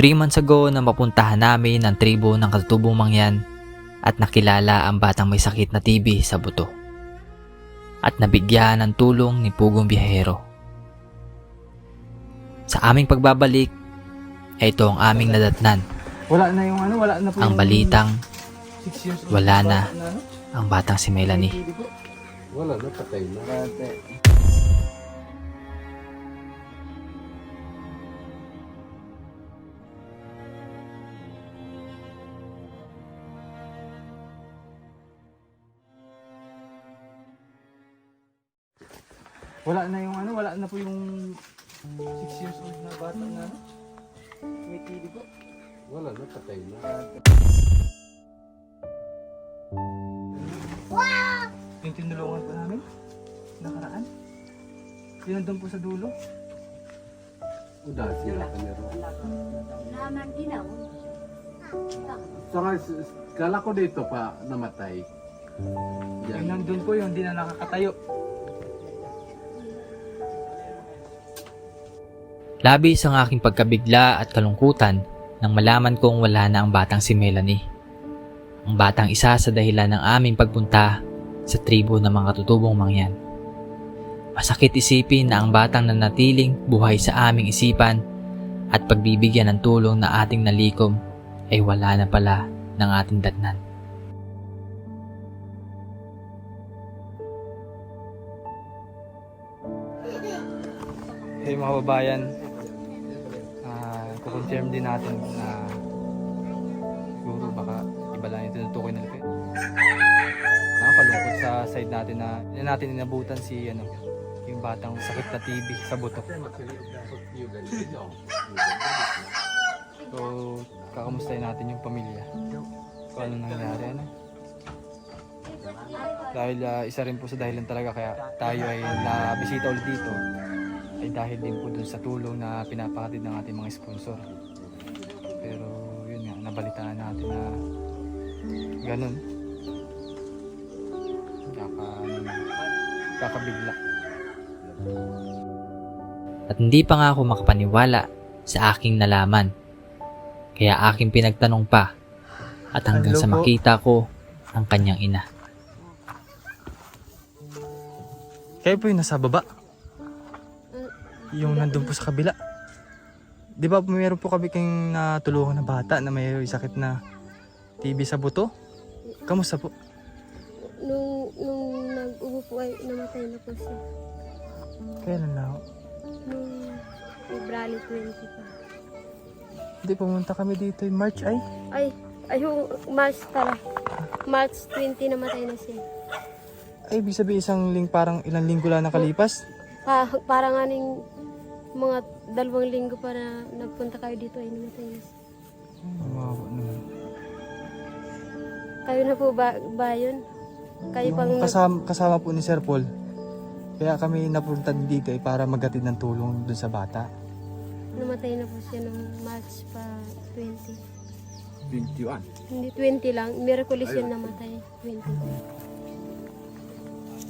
3 months ago na mapuntahan namin ang tribo ng Katutubong Mangyan at nakilala ang batang may sakit na TB sa buto. At nabigyan ng tulong ni Pugong Biyahero. Sa aming pagbabalik, ay ito ang aming nadatnan. Wala na yung ano, wala na po Ang yung balitang 6 years old wala bata na ang batang si Melanie. Wala na, patay na. Wala na yung ano, wala na po yung 6 years old na bata na ano. May TB po. Wala na, patay na. Yung tinulungan po namin, nakaraan. Yun nandun po sa dulo. Udah sila ka meron. Naman ginaw. Saka, kala ko dito pa namatay. Yung Yan. nandun po yung hindi na nakakatayo. Labis ang aking pagkabigla at kalungkutan nang malaman kong wala na ang batang si Melanie. Ang batang isa sa dahilan ng aming pagpunta sa tribo ng mga Katutubong Mangyan. Masakit isipin na ang batang nanatiling buhay sa aming isipan at pagbibigyan ng tulong na ating nalikom ay wala na pala ng ating datnan. Hey mga babayan, kukonfirm din natin na siguro baka iba lang yung tinutukoy na lupit. Nakakalungkot sa side natin na hindi natin inabutan si ano, yung batang sakit na TB sa buto. So, kakamustahin natin yung pamilya. Kung ano nangyari, ano. Dahil isa rin po sa dahilan talaga kaya tayo ay nabisita ulit dito ay dahil din po dun sa tulong na pinapakatid ng ating mga sponsor. Pero yun nga, nabalitaan natin na ganun. Kakabigla. At hindi pa nga ako makapaniwala sa aking nalaman. Kaya aking pinagtanong pa at hanggang sa Hello po. makita ko ang kanyang ina. Kayo po yung nasa baba? Yung nandun po sa kabila? Di ba mayroon po kami kayong natulungan na bata na may sakit na TB sa buto? Kamusta po? Nung nag-ubo po ay namatay na po siya. Kailan na ako? Nung February 20 pa. Hindi, pumunta kami dito yung March ay. Ay yung March pala. March 20 namatay na siya. Ay, ibig sabihin parang ilang linggo lang nakalipas. Parang aning mga 2 linggo pa na nagpunta kayo dito ay namatay na siya. Wawa naman. Kayo na po ba yun? Kayo pang Kasama po ni Sir Paul. Kaya kami napunta dito ay para maghatid ng tulong dun sa bata. namatay na po siya nung March pa 20. 21. Hindi 20 lang. Miraculous yun namatay. 20.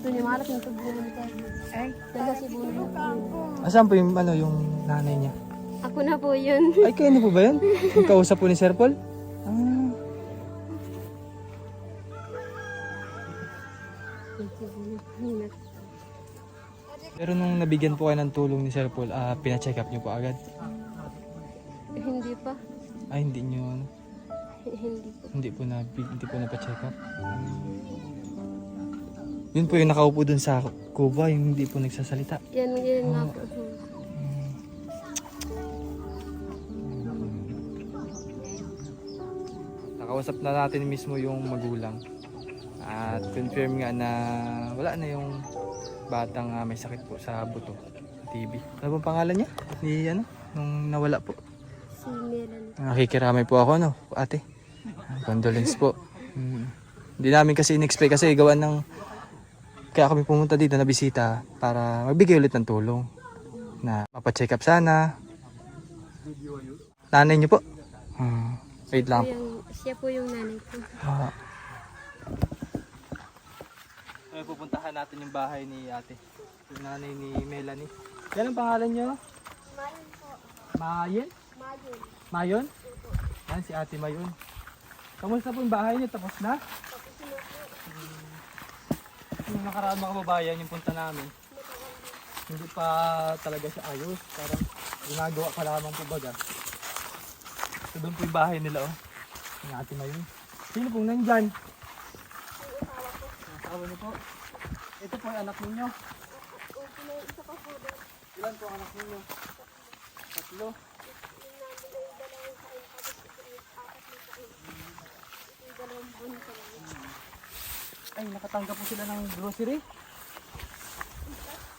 Ito niya malak ng tubo namatay. Ay, nagasibo na yun. Asan po yung yung nanay niya? Ako na po yun. Ay, kayo na po ba yan? Yung kausap po ni Sir Paul? Ah. Pero nung nabigyan po kayo ng tulong ni Sir Paul, pina-check up niyo po agad? Hindi pa. Ay, hindi niyo, Hindi po. hindi po na-check up. Yun po yung nakaupo dun sa kuba, yung hindi po nagsasalita. Yan nga po. Nakausap na natin mismo yung magulang. At confirm nga na wala na yung batang may sakit po sa buto, TB. Ano bang pangalan niya? Nung nawala po. Si Melanie. Nakikiramay po ako, ate. Condolence po. Hindi namin kasi in-expect kasi gawa ng kaya kami pumunta dito na bisita para magbigay ulit ng tulong na mapacheck up sana. Nanay niyo po? Wait lang. Siya po yung nanay ko. Pupuntahan natin yung bahay ni ate. Yung nanay ni Melanie. Yan ang pangalan niyo? Marin po. Mayen? Mayon? Yan, si Ate Mayon. Kamusta po yung bahay niyo? Tapos na? Yung nakaraan mga kababayan, yung punta namin, hindi pa talaga siya ayos. Parang ginagawa pa lamang po baga. So doon po yung bahay nila, oh. Yung Ate Mayon. Sino pong nandyan? Asawa niyo po. Ito po yung anak ninyo. Ilan po ang anak ninyo? 3. Ay, nakatanggap po sila ng grocery.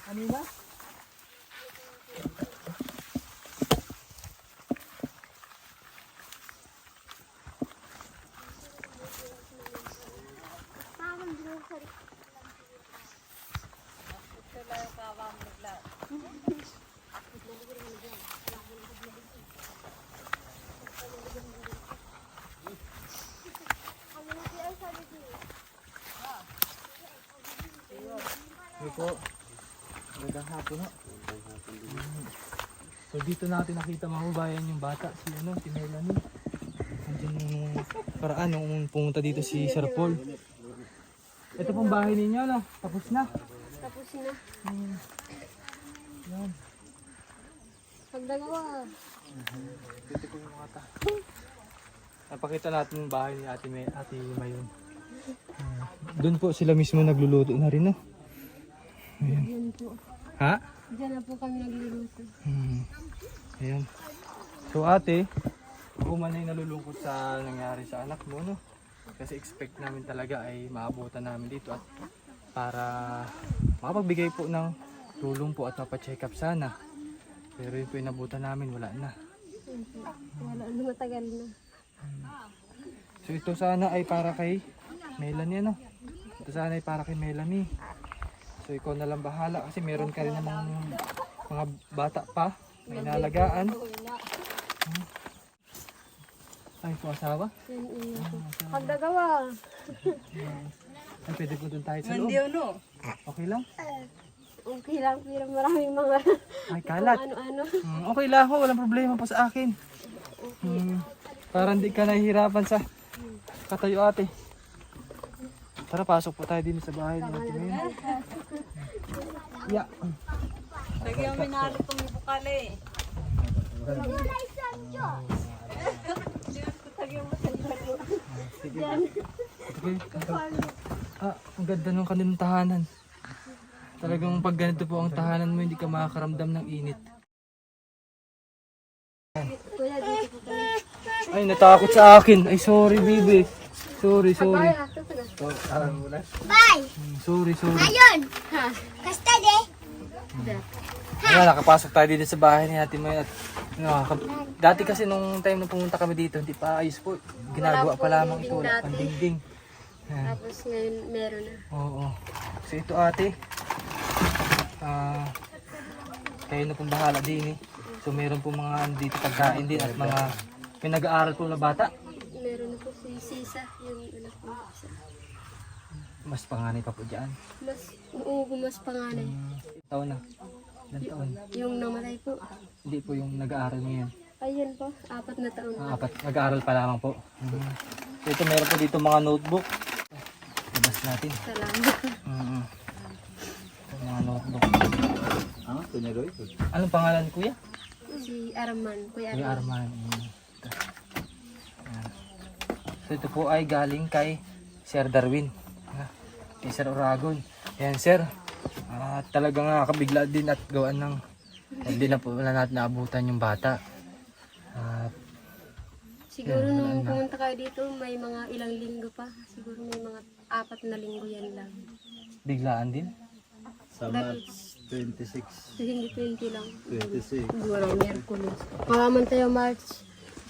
Kanina? Ito po. Magandang hapon ho. So dito natin nakita mga kababayan yung bata, si Melanie. Nandiyan yung paraan nung pumunta dito si Sir Paul. Ito pong bahay ninyo, no? Tapos na. Tapos na. Yan. Pagdagawa. Dito po yung mga napakita natin yung bahay ni Ate Mayon. Doon po sila mismo nagluluto na rin, no? Ayan. Yan po. Ha? Diyan na po kami nagluluto. Ayan. So ate, ako man ay nalulungkot sa nangyari sa anak mo, no? Kasi expect namin talaga ay maabutan namin dito at para makapagbigay po ng tulong po at mapacheck up sana. Pero yun po inabutan namin, wala na. Yan po. Wala na, matagal na. So ito sana ay para kay Melanie, no? Ito sana ay para kay Melanie. So ikaw na lang bahala kasi meron ka rin namang mga bata pa na inalagaan. Ay, po asawa? Yan ina po. Pagdagawa. Ay, pwede po doon tayo sa loob. Okay lang? Okay lang, pero maraming mga Ay, kalat. ano-ano. Okay lang ako, walang problema pa sa akin. Para hindi ka nahihirapan sa katayo ate. Tara, pasok po tayo din sa bahay natin ngayon. Yeah. Lagi ang minalo itong bukali. Sige. Ang ganda ng kanilang tahanan. Talagang pag ganito po ang tahanan mo, hindi ka makakaramdam ng init. Kuya, dito po kami. Ay, natakot sa akin. Ay, sorry, baby. Sorry. Bye, after ko na. Sorry. Ayun! Kasta de! Ayan, nakapasok tayo dito sa bahay ni Ate May. At, dati kasi nung time na pumunta kami dito, hindi pa ayos po. Ginagawa Wala po pa lamang dingding ito. Wala pang dati. dingding. Ayan. Tapos ngayon meron na. Oo. So ito ate, kayo na pong bahala din eh. So meron po mga ano dito pagkain din at mga pinag-aaral po na bata. Meron na po si Sisa, yung anak ko. Mas panganay pa po dyan. Mas panganay. Taon na. Ilan taon? Yung namatay po. Hindi po yung nag-aaral ngayon. Ayun po, 4 na taon. Apat, nag-aaral pa lamang po. So ito meron po dito mga notebook. Labas natin. Salamat. Mga notebook. Anong pangalan kuya? Si Arman, Kuya Kuya Arman. Arman. Ayan. So ito po ay galing kay Sir Darwin. Kay Sir Oragon. Ayan sir. Talagang nakakabigla din at gawaan ng hindi na po wala natin naabutan yung bata. Siguro nung pumunta kayo dito, may mga ilang linggo pa. Siguro may mga 4 na linggo yan lang. Biglaan din. Sa March 26. So, hindi 20 lang. 26. Siguro Miyerkules. Makaman tayo March.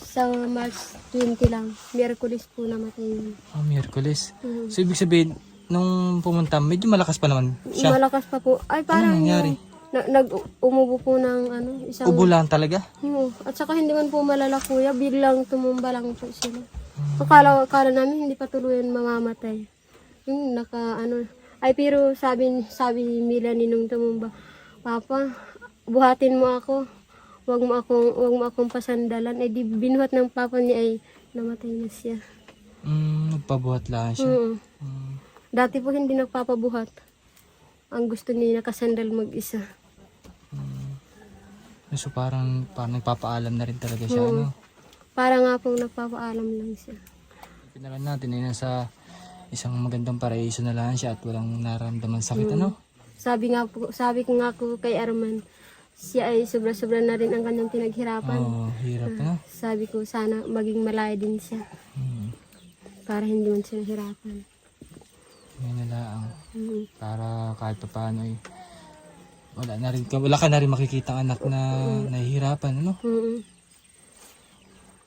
Sa March 20 lang. Miyerkules po namatay yun. Miyerkules. So ibig sabihin, nung pumunta, medyo malakas pa naman siya. Malakas pa po. Ay, parang Ano nangyari? umubo po ng isang... Ubo lang talaga. Oo. At saka hindi man po malala kuya, biglang tumumba lang po sila. Akala namin hindi pa tuluyan mamamatay. Yung ay pero sabi ni Melanie nung tumumba, Papa, buhatin mo ako. wag mo akong pasandalan. Eh di binuhat ng papa niya ay namatay na siya. Nagpabuhat lang siya. Oo. Dati po hindi nagpapabuhat. Ang gusto niya nakasandal mag-isa. So parang nagpapaalam na rin talaga siya, ano? Para nga pong nagpapaalam lang siya. Pinalan natin ay nasa isang magandang paraiso na lang siya at walang nararamdaman sakit, ano? Sabi ko nga po kay Arman, siya ay sobra-sobra na rin ang kanyang pinaghirapan. Hirap, ano? Sabi ko sana maging malaya din siya. Para hindi man siya nahirapan. Ngayon na lang. Mm. Para kahit pa paano ay wala ka na rin makikita ang anak na nahihirapan, ano? Mm.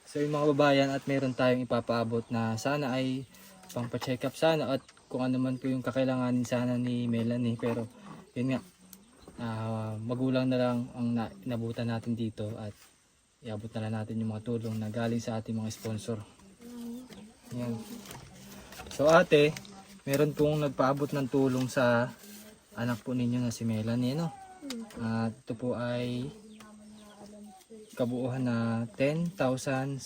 So yung mga babayan at meron tayong ipapaabot na sana ay pang-check up sana at kung ano man po yung kakailanganin sana ni Melanie, pero yun nga, magulang na lang ang inabutan natin dito at iabot na lang natin yung mga tulong na galing sa ating mga sponsor. Yan. So ate, meron pong nagpaabot ng tulong sa anak po ninyo na si Melanie, no? At ito po ay kabuuhan na 10,700.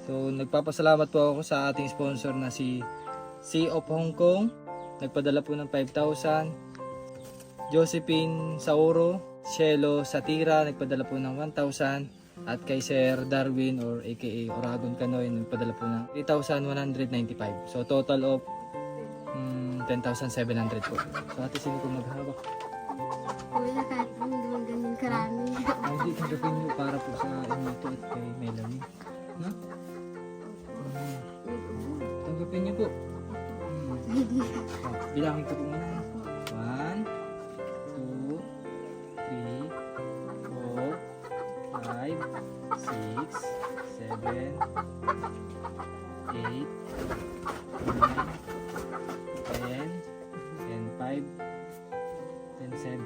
So nagpapasalamat po ako sa ating sponsor na si Sea of Hong Kong. Nagpadala po ng 5,000. Josephine Sauro, Cielo Satira nagpadala po ng 1,000. At kay Sir Darwin or aka Oragon Canoy nagpadala po ng 3,195. So total of 10,700 po. So ate, sino po maghahawak? Kuya, kahit hindi naman ganyan karami. Ay, hindi, tanggapin niyo para po sa inyo ito at kay Melanie. No? Tanggapin niyo po. Bilangin ko po muna. 1, 2, 3, 4, 5, 6, 7, 8, 9, 10, 10, 5, 10, 7.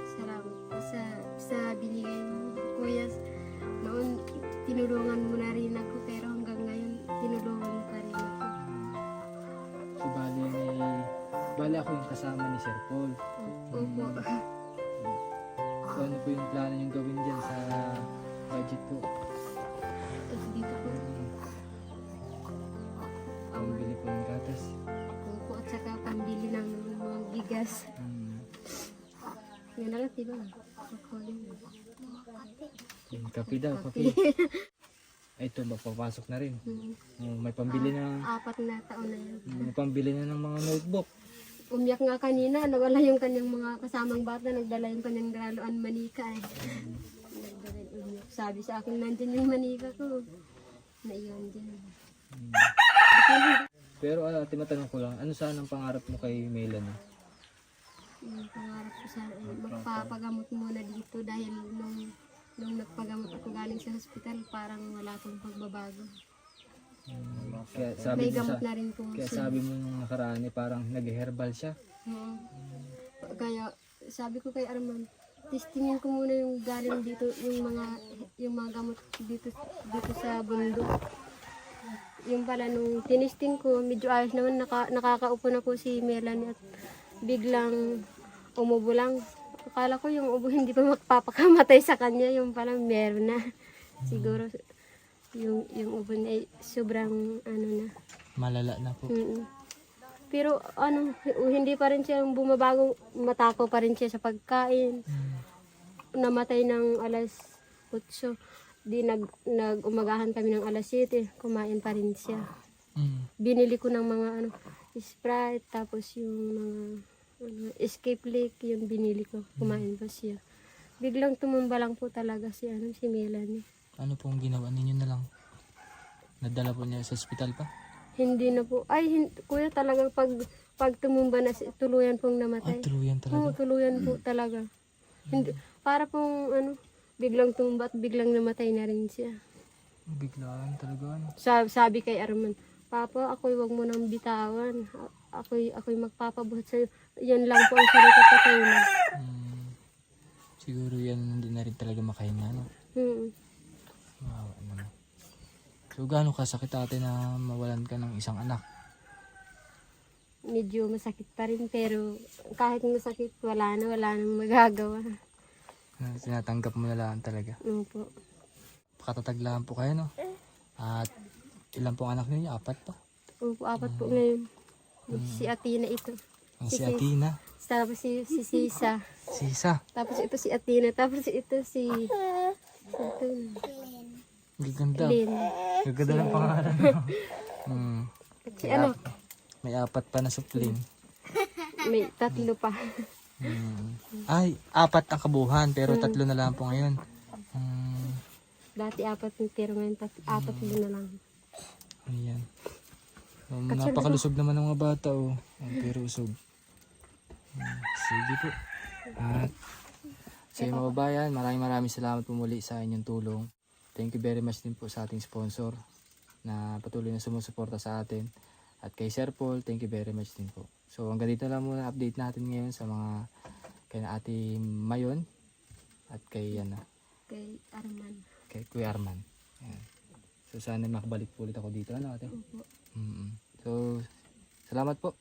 Salamat po sa binigay mo, kuya. Noon, tinulungan mo na rin ako, pero hanggang ngayon, tinulungan mo pa rin ako. So, bali ako yung kasama ni Sir Paul. Opo. So, ano po yung plano yung gawin dyan sa budget po? Tapos dito po. Pambili po ng gatas. Opo, at saka pambili ng mga bigas. Yan na lang, diba? Yung kape daw, kape. Ay, ito, papapasok na rin. May pambili na, 4 na taon na yan. may pambili na ng mga notebook. Umiyak nga kanina, nawala yung kanyang mga kasamang bata, nagdala yung kanyang graluan manika eh. Nagdala yung umiyak. Sabi sa akin, nandyan yung manika ko. Naiwan dyan. Pero ate, matanong ko lang, ano sana ang pangarap mo kay Melanie? Yung pangarap ko sana ay magpapagamot muna dito dahil nung nagpagamot ako galing sa hospital, parang wala akong pagbabago. Kaya sabi May mo gamot na rin po kaya siya. sabi mo nung nakaraan parang nag-herbal siya. Oo. Kaya sabi ko kay Arman, testingin ko muna yung galing dito, yung mga gamot dito sa bundok. Yung pala nung tinisting ko, medyo ayos naman, nakakaupo na po si Melanie at biglang umubo lang. Akala ko yung ubo hindi pa magpapakamatay sa kanya, yung pala meron na. Siguro yung ubo niya ay sobrang ano na. Malala na po. Pero hindi pa rin siya bumabago, matako pa rin siya sa pagkain. Namatay ng alas 8. Di nag-umagahan kami ng alas 7, kumain pa rin siya. Binili ko ng mga Sprite, tapos yung mga escape lake, yung binili ko, kumain pa siya. Biglang tumumba lang po talaga si Melanie. Ano pong ginawa ninyo na lang? Nadala po niya sa ospital pa? Hindi na po. Kuya, talagang pag tumumba na, tuluyan pong namatay. Tuluyan talaga. Oo, tuluyan po talaga. Hindi, para pong biglang tumumba at biglang namatay na rin siya. Biglaan talaga. Sabi kay Arman, Papa, ako'y wag mo nang bitawan. Ako'y magpapabuhat sa'yo. Yan lang po ang salita ko kayo na. Siguro yan hindi na rin talaga makahinga, no? Maawa naman. So So gaano kasakit ate na mawalan ka ng isang anak? Medyo masakit pa rin pero kahit masakit wala na magagawa. Tinatanggap mo na lang talaga. Opo. Pakatatag lang po kayo, no? At ilan pong anak ninyo? 4 pa? Opo, 4 po ngayon. Si Atina ito. Si Atina, Tapos si Sisa. Sisa. Tapos ito si Atina. Tapos ito si ito, Gaganda. Lynn. Gaganda ng pangalan mo. At si ano, May 4 pa na supling. may 3 pa. Ay, 4 ang kabuhan pero 3 na lang po ngayon. Dati 4 yung pero ngayon 4 na lang. Ayan. Napakalusog naman ng mga bata, oh. Pero usog. Sige po. At sa mga babayan, maraming salamat po muli sa inyong tulong. Thank you very much din po sa ating sponsor na patuloy na sumusuporta sa atin. At kay Sir Paul, thank you very much din po. So hanggang dito lang muna update natin ngayon sa mga kay Ate Mayon at kay Kay Arman. kay Kuya Arman. Ayan. So sana makabalik po ulit ako dito, ano ate? Opo. So salamat po.